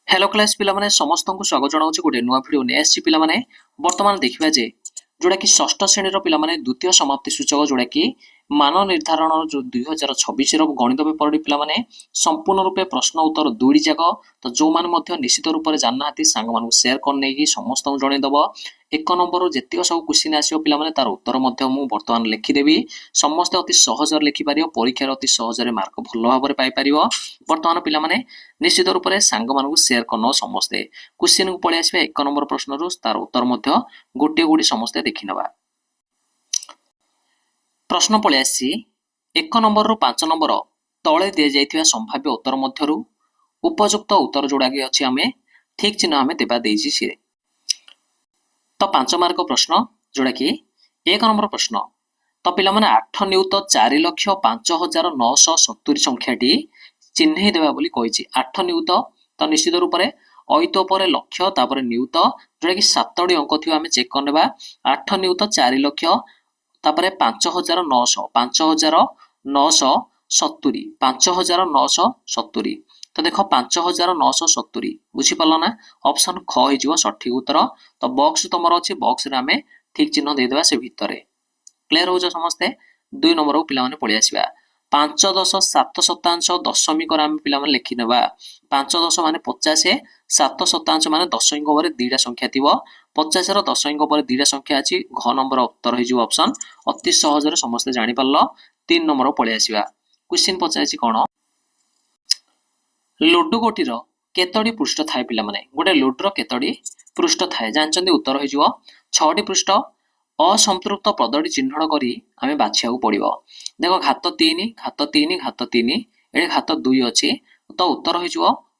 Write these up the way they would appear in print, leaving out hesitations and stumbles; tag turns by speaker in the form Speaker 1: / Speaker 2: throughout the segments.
Speaker 1: hello class पिलामाने समस्त को स्वागत जनाऊँ गोटे नुआ भिडियो नहीं आसी पिलामाने वर्तमान देखा जे जोड़ा कि षष्ठ श्रेणी पिलामाने द्वितीय समाप्ति सूचक जोड़ा कि मान निर्धारण जो 2026 गणित पेपर पिलामाने संपूर्ण रूपे प्रश्न उत्तर दुईटी जाक तो जो माने निश्चित रूप से जानना सांग मान सेयार कर समस्त जनईदेव एक नंबर जितक सब क्वेश्चन आसो पिलामाने तार उत्तर बर्तमान लिखिदेवी समस्ते अति सहज लिखिपर परीक्षार अति सहज मार्क भल भाव पाइपर बर्तमान पिलामाने निश्चित रूप से सांग मान सेयार कर समस्ते क्वेश्चन को पलि आसवा एक नंबर प्रश्न तार उत्तर गोटे गोटे समस्ते देखी नवा प्रश्न पलि आसी एक नंबर रु 5 नंबर तले दि जाइथिबा संभाव्य उत्तर मध्यरु उपयुक्त उत्तर जोड़ा अच्छी आम ठीक चिन्ह आम देवा देछि सिरे तो 5 मार्क प्रश्न जोड़ा कि एक नंबर प्रश्न तो पिला माने 8 नियुत 4,05,970 संख्याटी चिन्ह देवा बोली कहिछि 8 नियुत तो निश्चित रूप से अयुत पर लक्ष्य तापर नियुत जोड़ा कि 7टी अंक थी आम चेक करनेबा 8 नियुत 4 लक्ष तापर 5,970 5,970 तो देख 5,970 बुझीपाल ना ऑप्शन ख हो सठिक उत्तर तो बॉक्स तुम अच्छी बॉक्स आम ठीक चिन्ह देदेबा से भितर क्लियर हो समस्ते 2 नंबर को पिला पलि आसवा 5.7 दशमिक पिला लिखिने 5 मान 50 7 शतांश मान दशमिक पर 2टा संख्या थी 50 दशमिक पर 2टा संख्या अच्छी घ नंबर उत्तर हो ऑप्शन अति सहज समस्ते जापर 3 नंबर पलि आसवा क्वेश्चन पचार कौन लुडु गोटीर केतोटी पृष्ठ थाए पिला माने गोटे लुडुर केतोटी पृष्ठ थाए जानते उत्तर हो 6टी पृष्ठ असंतृप्त पदटी चिन्हट करी आम बाछा पड़ो देख घात 3 घात 3 घात 3 ये घात 2 अच्छी तो उत्तर हो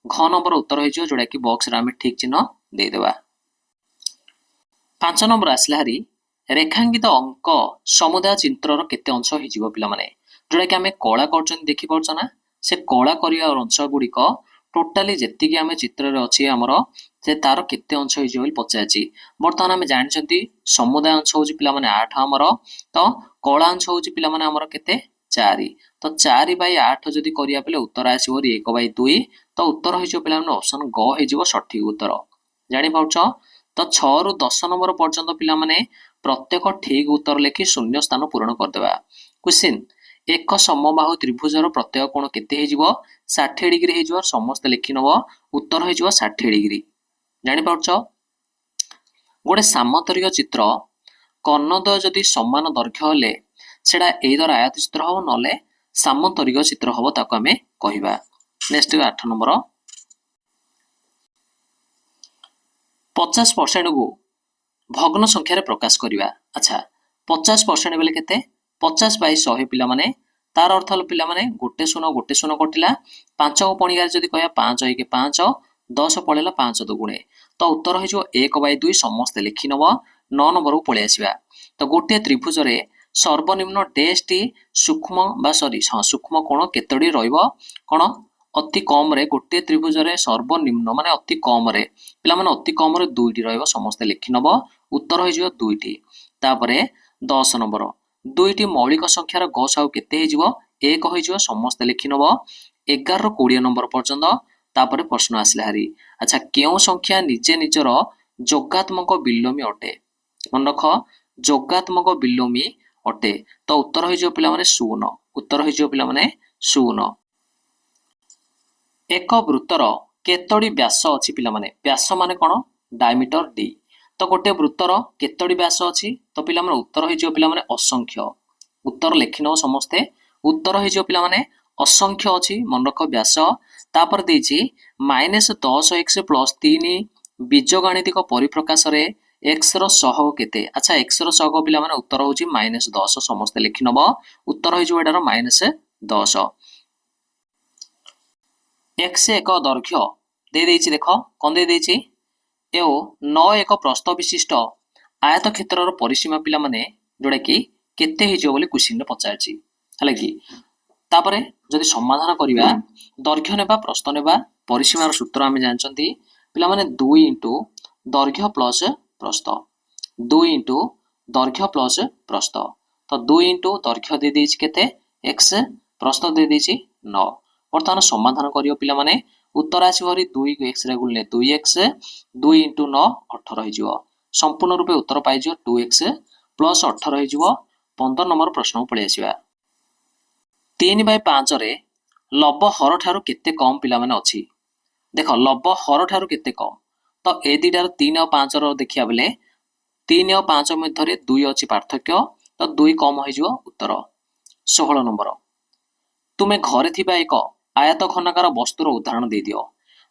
Speaker 1: घ नंबर उत्तर हो जोड़ा कि बॉक्स आम ठीक चिन्ह देदेबा 5 नंबर आसला हारी रेखांकित अंक समुदाय चित्रर केते अंश हो पिला माने जोड़ा कि आम कला कर देखी पार्छ ना से कला करिया अंश गुड़िक टोटाली जी आम चित्र अच्छी आमर से तार केते अंश हो पचार बर्तमान आम जानते समुदाय अंश हूँ पिला 8 आमर तो कला अंश हूँ पिला आमर केते 4 तो 4/8 जदि करिया बेले उत्तर आसो 1/2 तो उत्तर हो पिला ऑप्शन ग हो सठिक उत्तर जानी पाउछ तो 6 रु 10 नंबर पर्यंत पिला प्रत्येक ठीक उत्तर लिखि शून्य स्थान पूरण करदेबा क्वेश्चन एक समबाहु त्रिभुजर प्रत्येक कोण केते हो 60 डिग्री हो समस्त लिखि नब उत्तर हो 60 डिग्री जानी पाउछ गोटे सामंतरिक चित्र कर्णद्वय जदि समान दैर्घ्य हेले सेटा एदर आयत चित्र हम ना सामंतरिक चित्र हम ताको आमे कहिबा नेक्स्ट 8 नंबर 50% को भग्न संख्यार प्रकाश करवा अच्छा 50% बेले केते 50/100 पिला माने तार अर्थ पिला माने गोटे शून्य कटिला 5 को पणिगार जदि कहया 5 1 5 10 पड़ेला 5 दुगुणे तो उत्तर हो 1/2 समस्त लिखि नब 9 नंबर को पलि आसवा तो गोटे त्रिभुज रे सर्वनिम्न डेस्टी सूक्ष्म सूक्ष्म कोण केतोटी रहिबो कोण अति कम रे गोटे त्रिभुज रे सर्वनिम्न माने अति कम रे पिला माने अति कम रे 2टी रहिबो समस्त लिखि नब उत्तर हो 2टी तापरे 10 नंबर 2टी मौलिक संख्यार गसाउ केते हो 1 हो समस्त लिखि नब 11 रु 20 नंबर पर्यंत तापरे प्रश्न आसला हारी अच्छा केउ संख्या निजे निजर जोगात्मक बिलोमी अटे मन रख जोगात्मक बिलोमी अटे तो उत्तर हो पिला माने 0 उत्तर हो पिला माने 0 एक वृत्तर केतोटी व्यास अच्छी पिला माने व्यास माने कोन डायमीटर d तो गोटे वृत्तर केतोटी व्यास अच्छी तो पिला माने उत्तर हो पिला माने असंख्य उत्तर लिखि न समस्ते उत्तर हो पिला माने असंख्य अच्छी मन रख व्यास तापर देछि -10x + 3 बीजगणितिक परिप्रकाश रे x रो सहग केते अच्छा x रो सहग पिला माने उत्तर होछि -10 समस्त लिखि नब उत्तर हो एटार -10 x एक दैर्घ्य दे देछि देख कोन दे देछि एओ 9 एक प्रस्थ विशिष्ट आयत क्षेत्रर परिसीमा पिला माने जोड़ा कि केते हिजो बोली क्वेश्चन रे पचारछि हला कि तापरे जदि समाधान करिवा दैर्घ्य नेबा प्रस्थ नेबा परिसीमार सूत्र आमे जानचंती पिला माने 2 * दैर्घ्य प्लस प्रस्थ 2 * दैर्घ्य प्लस प्रस्थ तो 2 * दैर्घ्य दे देछि केते x प्रस्थ दे देछि 9 बर्तमान समाधान करियो पिला माने उत्तर आसो 2x रे गुणिले 2x 2 × 9 18 हो संपूर्ण रूपे उत्तर पाई 2x प्लस 18 हो 15 नंबर प्रश्न को पळि आसीबा 3/5 रे लब हर ठारू केते कम पिला माने अछि देख लब हर ठारू केते कम तो ए दिटार 3 और 5 रो देखिया बेले 3 और 5 मध्य 2 अछि पार्थक्य तो 2 कम हो जिवो उत्तर 16 नंबर तुमे घरे थिबा एक आयत घनाकार वस्तुर उदाहरण दे दियो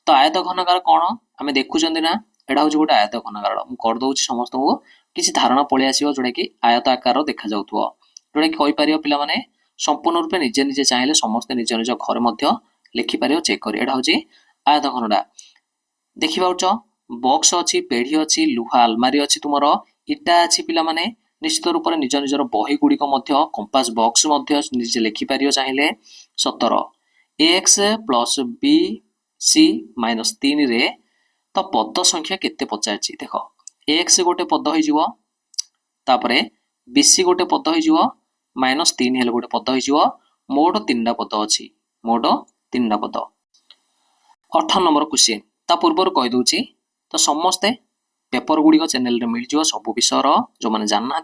Speaker 1: तो आयत घनाकार कौन आम देखुं ना एटा हूँ गोटे आयत घनाकार मुझे कर दूसरी समस्त को किसी धारणा पलि आसो जोटा कि आयत आकार देखा जाउथुव जोटा कि कहीपर पे संपूर्ण रूपे निजे निजे चाहिए समस्ते निज निज घर लिखिपर चेक कर एटा हूँ आयत घनटा देखि पाउछ बॉक्स अच्छी पेढ़ी अच्छी लुहा आलमारी अच्छी तुम इटा अच्छी पे निश्चित रूप से निज निजर बही गुड़िक कंपास बॉक्स निजे लिखिपर चाहिए 17 ax plus b c minus 3 रे तो पद संख्या केते पचारछि देख ax गोटे पद हो तापरे bc गोटे पद हो माइनस 3 हेले गोटे पद हो मोट 3टा पद अच्छी मोट 3टा पद 18 नंबर क्वेश्चन ता पूर्वर कहि दउछि तो समस्ते पेपर गुड़िक चैनल रे मिल जिवो सब विषय जो माने जानना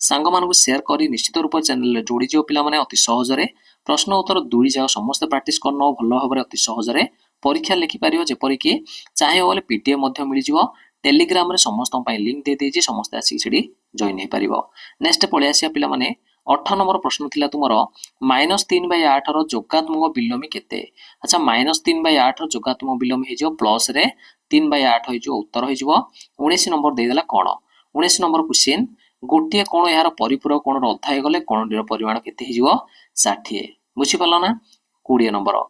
Speaker 1: सांग मानक शेयर करी निश्चित रूप चैनल रे जोड़ी जिवो पिला माने अति सहज रे प्रश्न उत्तर दुई जाक समस्त प्रैक्टिस करनो भल भाव अति सहज रे परीक्षा लिखि पारियो जेपरि कि चाहे बोले पीडीएफ मध्य मिल जिवो टेलीग्राम रे समस्त पई लिंक दे देछि समस्त आसी सेडी जॉइन हे पारिबो नेक्स्ट पळे आसिया पिला माने 18 नंबर प्रश्न थिला तुमरो -3/8 रो जोगात्मक बिलोमी केते अच्छा -3/8 रो जोगात्मक बिलोमी हे जो प्लस रे 3/8 हो उत्तर हो 19 नंबर देदेला कौन 19 नंबर क्वेश्चन गोटे कोण यार परिपूरक कोण अधा हो गले कोणटीर परिमाण केते हो 60 बुझी पाल ना 20 नंबर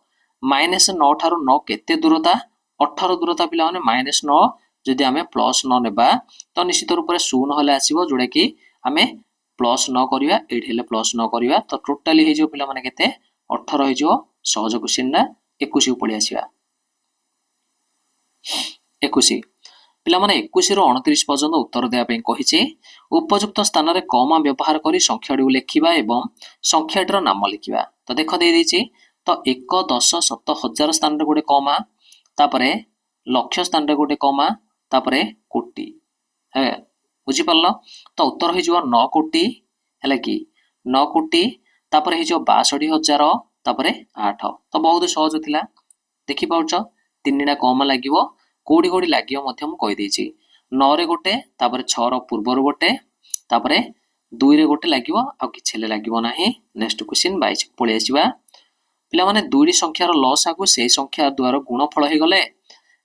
Speaker 1: -9 ठारू 9 केते दूरता 18 दूरता पिला माने -9 जदि आमे प्लस 9 नेबा तो निश्चित रूप से 0 हले आसीबो जोडा कि आमे प्लस 9 करिया एठी हेले प्लस 9 करिया तो टोटली हे जो पिला माने केते 18 हे जो सहज क्वेश्चन ना 21 को पळि आसीबा 21 पिला माने 21 रो 29 पर्यंत उत्तर देया पे कहिचे उपयुक्त स्थान रे कमा व्यवहार करी संख्याटी को लिखिबा एवं संख्याटीर नाम लिखिबा तो देख दे देछि तो 1 10 7 हजार स्थान रे गोटे कमा तापरे लक्ष स्थान रे गोटे कमा तापरे कोटी है बुझी पारल तो उत्तर हो 9 कोटी है कि 9 कोटी तापर हो 62,000 तापरे 8 तो बहुत सहज थिला देखि पाउछ तीनटा कम लागिवो कोडी कोडी लागियो मध्य मु कहि देछि 9 रे गोटे तापर 6 रो पूर्वर गोटे तापरे 2 रे गोटे लागिवो आ किछले लागिवो नाही नेक्स्ट क्वेश्चन 22 पळे आसीबा पिला माने दुईटी संख्यार लसागु सेही संख्या द्वारा गुणफल हे गले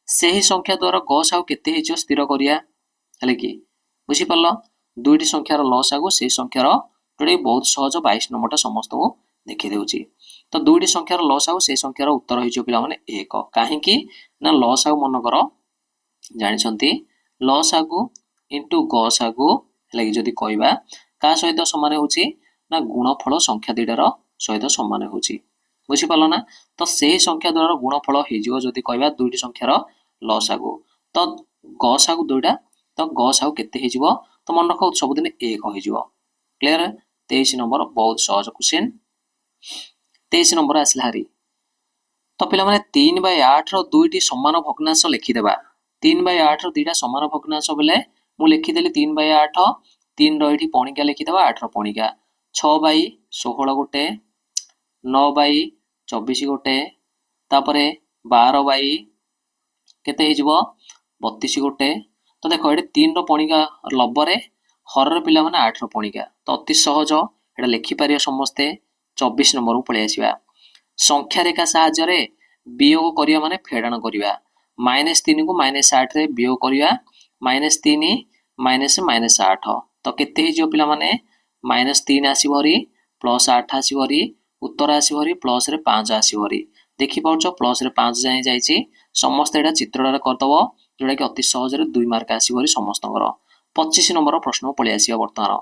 Speaker 1: सेही संख्या द्वारा गसागु केते हेजो स्थिर करिया हले कि बुझी पारल दुईटी संख्यार लसागु सेही संख्यार जोडे बहुत सहज 22 नंबरटा समस्त को देखि देउची तो दुईटी संख्यार लसागु सेही संख्यार उत्तर हेजो पिला माने 1 काहे कि ना लसागु मन कर जानिछंती लसागु इनटू गसागु हले जदी कहबा का सहित समान होची ना गुणफल संख्या दुईटार सहित समान होची बुझी पारल ना तो सेही संख्या द्वारा गुणफल हेजिवो जदी कहबा दुईटी संख्यार लसागु तो गसागु दुईटा तो गसागु केते हेजिवो तो मन रखो सबदिन 1 हेजिवो क्लियर 23 नंबर बहुत सहज क्वेश्चन 23 नंबर आसला हरी तो पिला माने 3/8 रो दुईटी समान भग्नांश लिखि देबा 3/8 रो दुईटा समान भग्नांश बेले मु लिखि देली 3/8 3 रो एठी पणिका लिखि देबा 8 रो पणिका 6/16 गोटे 9/24 गोटे तापरे 12 केते हेजिवो 32 गोटे तो देखो ये 3 रो पणिका लबरे हर पिला माने 8 रो पणिका तो अति सहज एटा लिखि पारियो समस्ते 24 नंबर को पळे आसीबा संख्या रेखा सहायता रे वियोग करिया माने फेडाण करिया -3 को -8 रे वियोग करिया -3 -8 तो केते हेजियो पिला माने -3 आसीबो हरी +8 आसीबो हरी उत्तर आसीबो हरी प्लस रे 5 आसीबो हरी देखि पाउछ प्लस रे 5 जाय जायछि समस्त एटा चित्रडा करतबो जोडा कि अति सहज रे 2 मार्क आसीबो हरी समस्तଙ୍କର 25 नंबर प्रश्न पळे आसीबा वर्तमान